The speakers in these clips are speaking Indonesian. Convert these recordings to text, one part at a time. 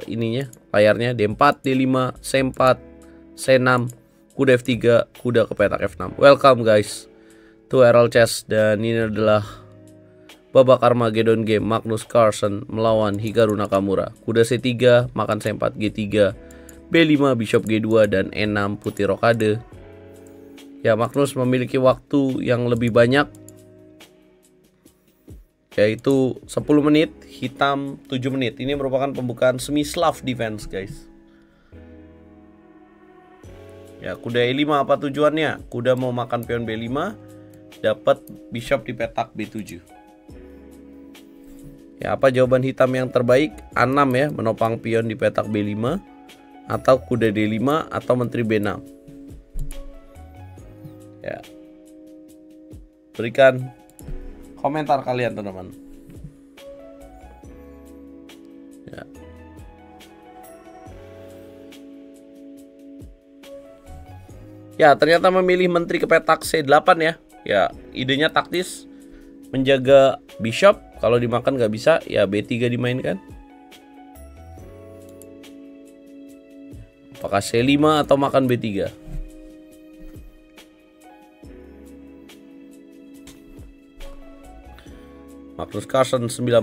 ininya layarnya D4, D5, C4, C6, kuda F3, kuda ke petak F6. Welcome guys to RL Chess, dan ini adalah babak Armageddon game Magnus Carlsen melawan Hikaru Nakamura. Kuda C3, makan C4, G3, B5, Bishop G2, dan E6, putih rokade. Ya, Magnus memiliki waktu yang lebih banyak, yaitu 10 menit, hitam 7 menit. Ini merupakan pembukaan semi Slav defense guys. Ya, kuda E5 apa tujuannya? Kuda mau makan pion B5, dapat bishop di petak B7. Ya, apa jawaban hitam yang terbaik? A6 ya, menopang pion di petak B5, atau kuda D5, atau menteri B6. Ya, berikan komentar kalian teman-teman. Ya. Ya, ternyata memilih menteri ke petak C8 ya. Ya, idenya taktis, menjaga bishop. Kalau dimakan nggak bisa, ya B3 dimainkan. Apakah C5 atau makan B3? Magnus Carlsen 9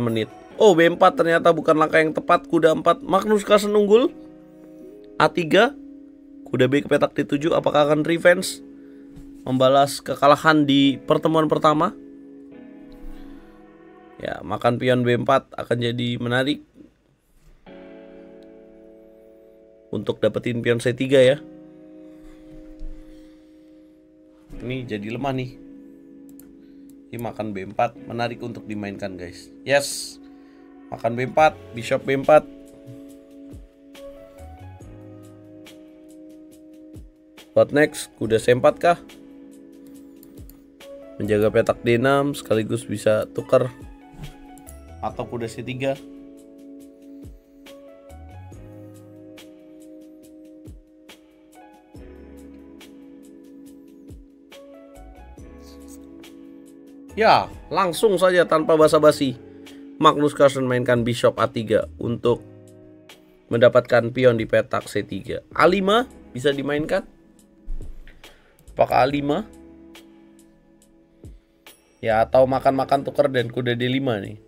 menit. Oh, B4 ternyata bukan langkah yang tepat. Kuda 4, Magnus Carlsen unggul. A3, kuda B ke petak D7. Apakah akan revenge, membalas kekalahan di pertemuan pertama? Ya, makan pion B4 akan jadi menarik untuk dapetin pion C3 ya. Ini jadi lemah nih. Ini makan B4, menarik untuk dimainkan guys. Yes, makan B4, bishop B4. What next? Kuda C4 kah? Menjaga petak D6 sekaligus bisa tukar. Atau kuda C3. Ya, langsung saja tanpa basa-basi, Magnus Carlsen mainkan bishop A3 untuk mendapatkan pion di petak C3. A5 bisa dimainkan. Apakah A5? Ya, atau makan-makan tukar dan kuda D5 nih.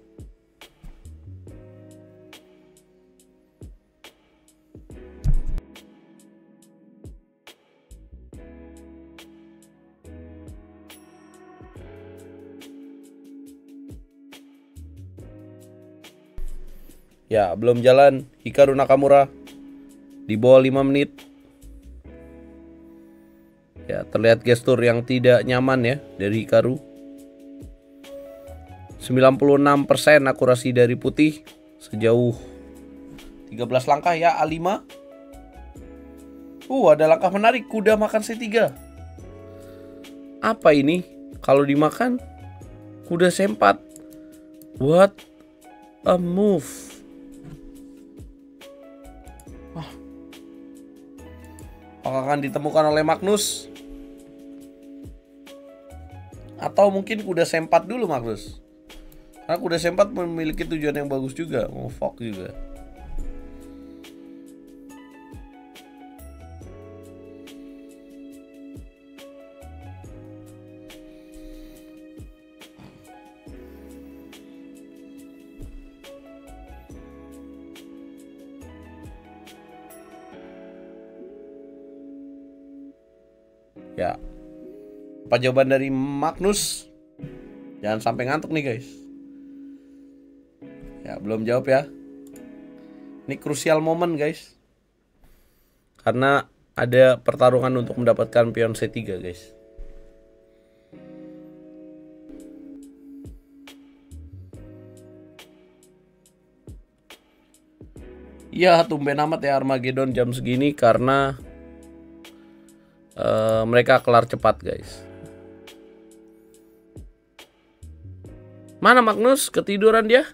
Ya, belum jalan. Hikaru Nakamura di bawah 5 menit. Ya, terlihat gestur yang tidak nyaman ya dari Hikaru. 96% akurasi dari putih sejauh 13 langkah ya. A5. Ada langkah menarik, kuda makan C3. Apa ini? Kalau dimakan kuda C4. What a move. Apakah akan ditemukan oleh Magnus? Atau mungkin kuda C4 dulu Magnus? Karena kuda C4 memiliki tujuan yang bagus juga, mau fork juga. Ya, apa jawaban dari Magnus? Jangan sampai ngantuk nih guys. Ya, belum jawab ya. Ini krusial momen guys, karena ada pertarungan untuk mendapatkan pion C3 guys. Ya, tumben amat ya Armageddon jam segini, karena mereka kelar cepat guys. Mana Magnus? Ketiduran dia?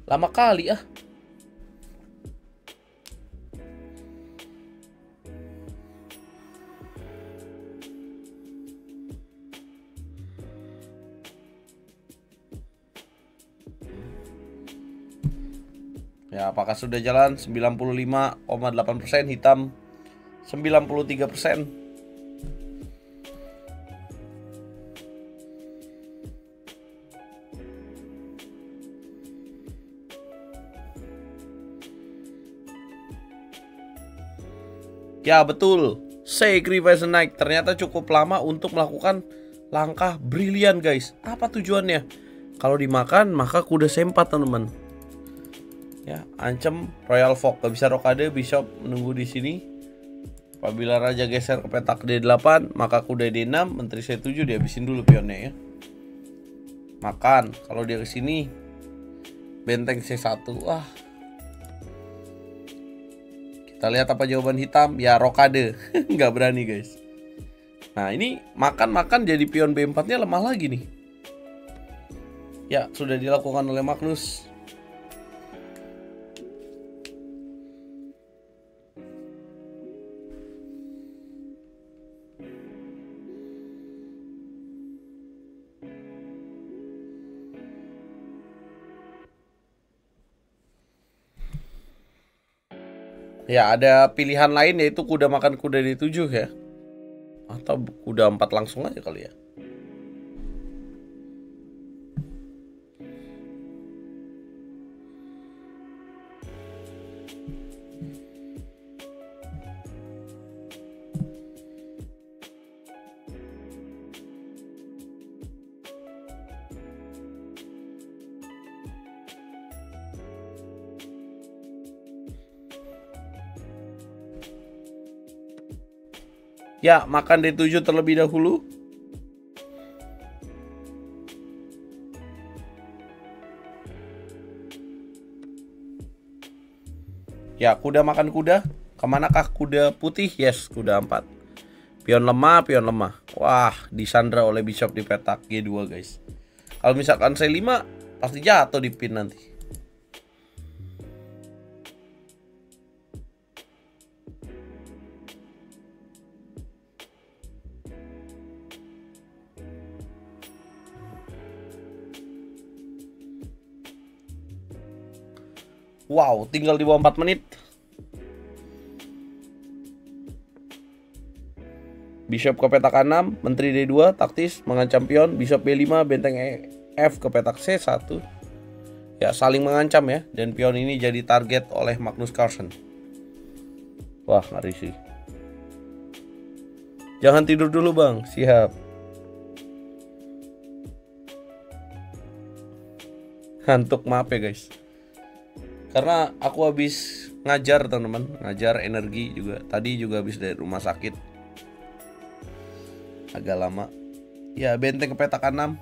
Lama kali ah. Ya, apakah sudah jalan? 95,8%, hitam 93%. Ya betul, sacrifice naik ternyata cukup lama untuk melakukan langkah brilian guys. Apa tujuannya? Kalau dimakan maka kuda C4 teman-teman. Ya, ancam Royal Fork, gak bisa rokade, Bishop menunggu di sini. Apabila raja geser ke petak D8, maka kuda D6, menteri C7 dihabisin dulu pionnya ya. Makan, kalau dia ke sini benteng C1. Wah. Kita lihat apa jawaban hitam. Ya rokade. Nggak berani guys. Nah ini makan-makan jadi pion B4 nya lemah lagi nih. Ya sudah dilakukan oleh Magnus. Ya ada pilihan lain yaitu kuda makan kuda D7 ya. Atau kuda 4 langsung aja kali ya. Ya, makan D7 terlebih dahulu. Ya, kuda makan kuda. Kemanakah kuda putih? Yes, kuda 4. Pion lemah, pion lemah. Wah, disandra oleh Bishop di petak G2 guys. Kalau misalkan C5, pasti jatuh di pin nanti. Wow, tinggal di bawah 4 menit. Bishop ke petak A6, menteri D2, taktis, mengancam pion, Bishop B5, benteng F ke petak C1. Ya, saling mengancam ya. Dan pion ini jadi target oleh Magnus Carlsen. Wah, ngeri sih. Jangan tidur dulu bang, siap. Ngantuk, maaf ya guys. Karena aku habis ngajar teman-teman, ngajar energi juga. Tadi juga habis dari rumah sakit. Agak lama. Ya benteng ke petak 6.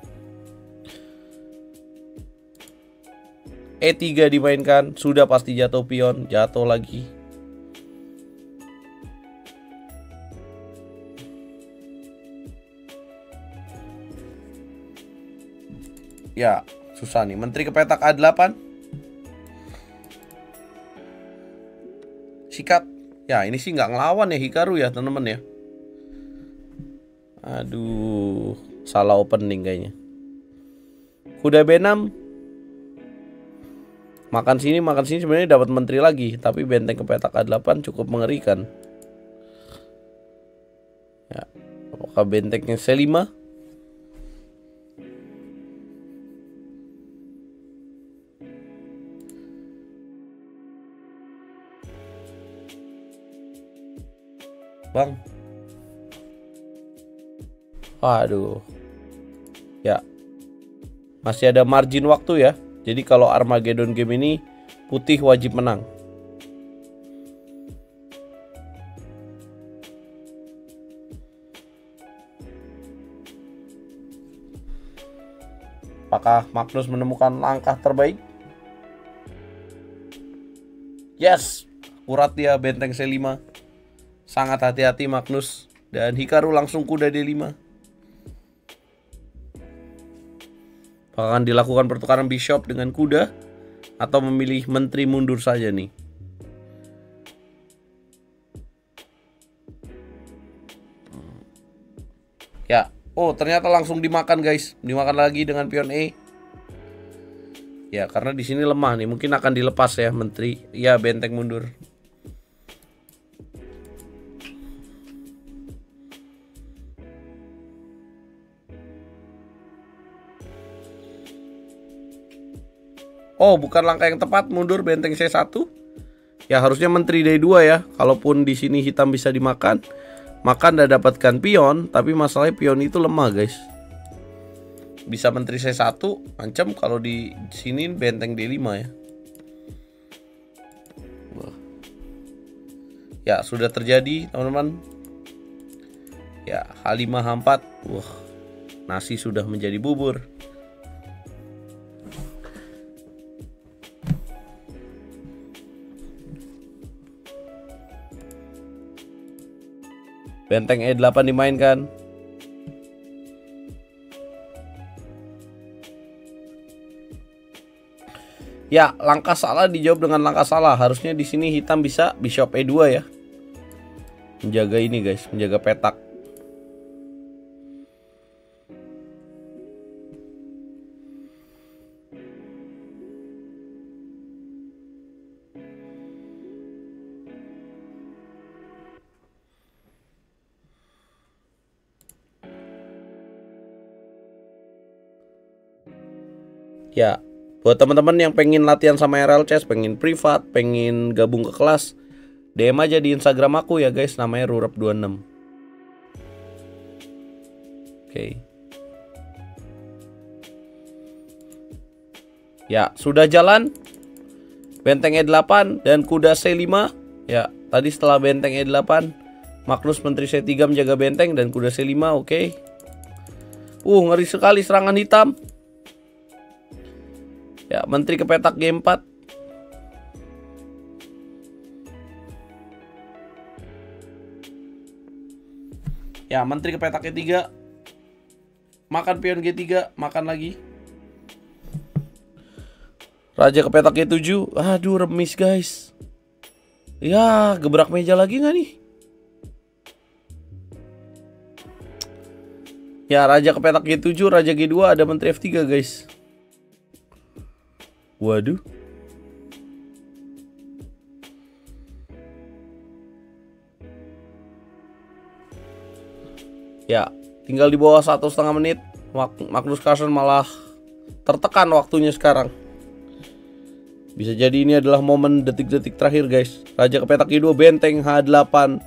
E3 dimainkan, sudah pasti jatuh pion, jatuh lagi. Ya susah nih, menteri ke petak A8. Sikat. Ya ini sih nggak ngelawan ya Hikaru ya teman-teman ya. Aduh, salah opening kayaknya. Kuda B6. Makan sini sebenarnya dapat menteri lagi, tapi benteng ke petak A8 cukup mengerikan. Ya, apakah bentengnya C5? Bang. Waduh. Ya. Masih ada margin waktu ya. Jadi kalau Armageddon game ini putih wajib menang. Apakah Magnus menemukan langkah terbaik? Yes, akurat dia benteng C5. Sangat hati-hati Magnus. Dan Hikaru langsung kuda D5. Akan dilakukan pertukaran Bishop dengan kuda, atau memilih menteri mundur saja nih. Ya, oh ternyata langsung dimakan guys. Dimakan lagi dengan pion E. Ya, karena di sini lemah nih, mungkin akan dilepas ya menteri. Ya, benteng mundur. Oh, bukan langkah yang tepat, mundur benteng C1. Ya, harusnya menteri D2 ya. Kalaupun di sini hitam bisa dimakan, maka Anda dapatkan pion, tapi masalahnya pion itu lemah, guys. Bisa menteri C1, ancam kalau di sini benteng D5 ya. Ya, sudah terjadi, teman-teman. Ya, H5 H4. Wah, nasi sudah menjadi bubur. Benteng E8 dimainkan. Ya, langkah salah dijawab dengan langkah salah. Harusnya di sini hitam bisa bishop E2 ya. Menjaga ini, guys, menjaga petak. Ya, buat teman-teman yang pengen latihan sama RL Chess, pengen privat, pengen gabung ke kelas, DM aja di Instagram aku ya guys, namanya Rurap26. Oke. Ya, sudah jalan. Benteng E8 dan kuda C5. Ya, tadi setelah benteng E8, Magnus menteri C3 menjaga benteng dan kuda C5, oke. Ngeri sekali serangan hitam. Ya, menteri ke petak G4. Ya, menteri ke petak G3. Makan pion G3, makan lagi. Raja ke petak G7. Aduh, remis guys. Ya, gebrak meja lagi nggak nih? Ya, raja ke petak G7, raja G2, ada menteri F3 guys. Waduh. Ya, tinggal di bawah 1,5 menit. Magnus Carlsen malah tertekan waktunya sekarang. Bisa jadi ini adalah momen detik-detik terakhir guys. Raja ke petak G2, benteng H8.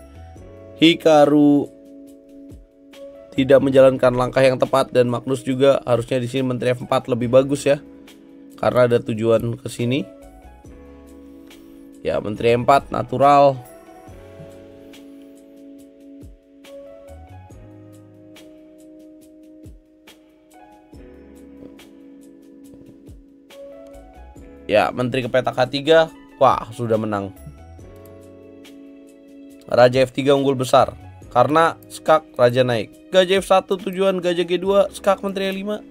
Hikaru tidak menjalankan langkah yang tepat dan Magnus juga harusnya di sini menteri F4 lebih bagus ya. Karena ada tujuan ke sini. Ya, menteri E4 natural. Ya, menteri ke petak H3. Wah, sudah menang. Raja F3 unggul besar. Karena skak raja naik. Gajah F1 tujuan gajah G2, skak menteri E5.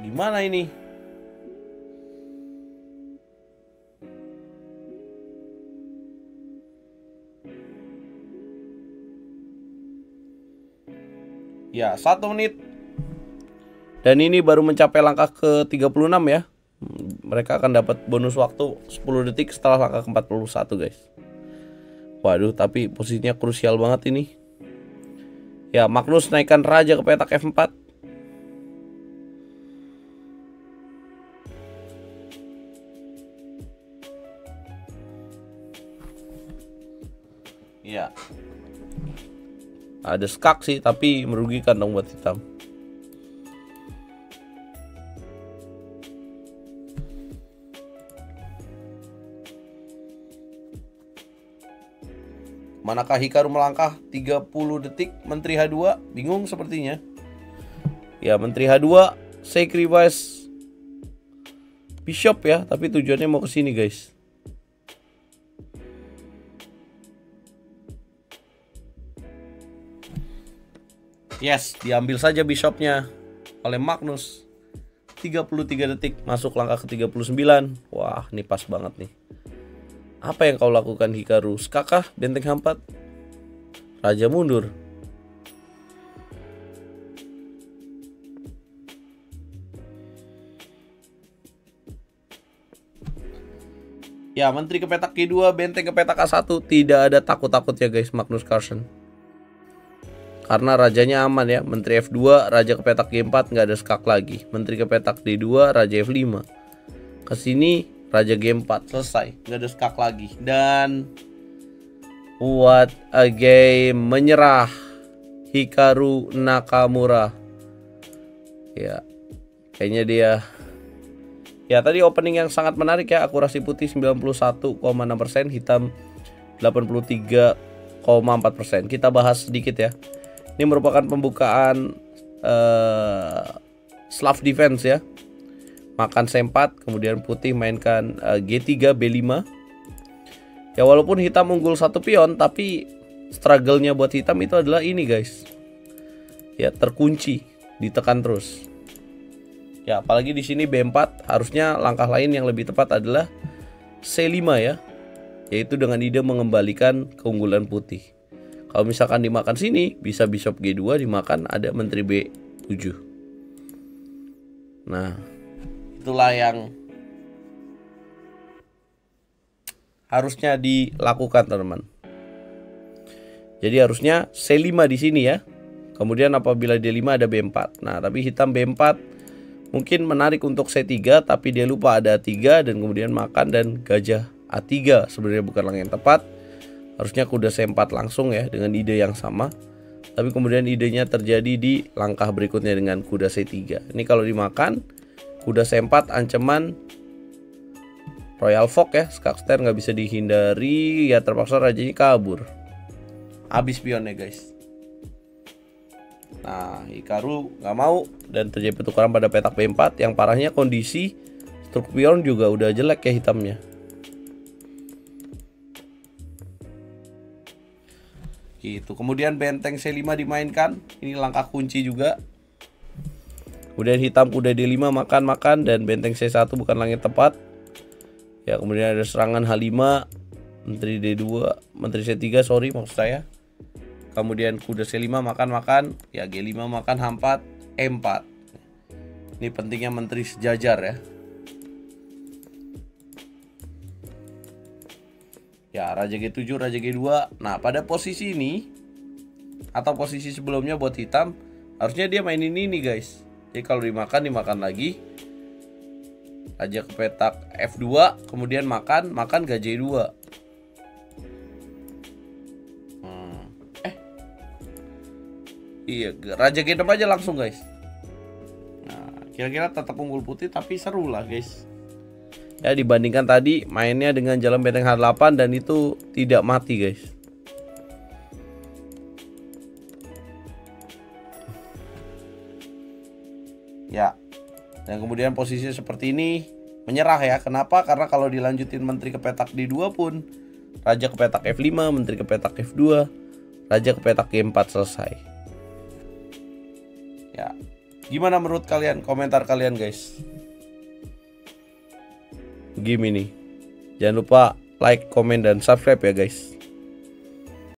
Gimana ini? Ya, 1 menit. Dan ini baru mencapai langkah ke-36 ya. Mereka akan dapat bonus waktu 10 detik setelah langkah ke-41 guys. Waduh, tapi posisinya krusial banget ini. Ya, Magnus naikkan raja ke petak F4. Ya. Ada skak sih, tapi merugikan dong buat hitam. Manakah Hikaru melangkah 30 detik? Menteri H2 bingung sepertinya. Ya, menteri H2 sacrifice bishop ya, tapi tujuannya mau ke sini guys. Yes, diambil saja bishopnya oleh Magnus. 33 detik masuk langkah ke-39. Wah, ini pas banget nih. Apa yang kau lakukan Hikaru? Skakah benteng H4? Raja mundur. Ya, menteri ke petak G2, benteng ke petak A1. Tidak ada takut-takutnya guys Magnus Carlsen. Karena rajanya aman ya. Menteri F2, raja ke petak G4, nggak ada skak lagi. Menteri ke petak D2, raja F5. Kesini raja G4, selesai, nggak ada skak lagi. Dan what a game, menyerah Hikaru Nakamura. Ya, kayaknya dia. Ya, tadi opening yang sangat menarik ya. Akurasi putih 91,6%, hitam 83,4%. Kita bahas sedikit ya. Ini merupakan pembukaan Slav defense ya. Makan C4, kemudian putih mainkan G3, B5. Ya, walaupun hitam unggul 1 pion, tapi struggle-nya buat hitam itu adalah ini guys. Ya, terkunci, ditekan terus. Ya, apalagi di sini B4, harusnya langkah lain yang lebih tepat adalah C5 ya. Yaitu dengan ide mengembalikan keunggulan putih. Kalau misalkan dimakan sini, bisa bishop G2, dimakan ada menteri B7. Nah, itulah yang harusnya dilakukan, teman-teman. Jadi harusnya C5 di sini ya. Kemudian apabila D5 ada B4. Nah, tapi hitam B4 mungkin menarik untuk C3, tapi dia lupa ada A3 dan kemudian makan dan gajah A3. Sebenarnya bukan langkah yang tepat. Harusnya kuda C4 langsung ya dengan ide yang sama. Tapi kemudian idenya terjadi di langkah berikutnya dengan kuda C3. Ini kalau dimakan, kuda C4 ancaman Royal Fork ya. Skakster nggak bisa dihindari, ya terpaksa rajanya kabur. Habis pionnya guys. Nah, Hikaru nggak mau dan terjadi pertukaran pada petak B4. Yang parahnya kondisi struktur pion juga udah jelek ya hitamnya. Gitu. Kemudian benteng C5 dimainkan. Ini langkah kunci juga. Kemudian hitam kuda D5 makan dan benteng C1 bukan langkah yang tepat. Ya, kemudian ada serangan H5, menteri D2, menteri C3 sorry maksud saya. Kemudian kuda C5 makan, ya G5 makan H4, E4. Ini pentingnya menteri sejajar ya. Ya, raja G7, raja G2. Nah, pada posisi ini atau posisi sebelumnya buat hitam, harusnya dia mainin ini guys. Jadi kalau dimakan lagi. Raja ke petak F2, kemudian makan gajah 2. Iya, raja G6 aja langsung guys. Nah, kira-kira tetap unggul putih tapi seru lah guys. Ya, dibandingkan tadi mainnya dengan jalan benteng H8 dan itu tidak mati guys. Ya. Dan kemudian posisinya seperti ini, menyerah ya. Kenapa? Karena kalau dilanjutin menteri ke petak D2 pun raja ke petak F5, menteri ke petak F2, raja ke petak G4 selesai. Ya, gimana menurut kalian? Komentar kalian guys. Game ini. Jangan lupa like, komen, dan subscribe ya guys.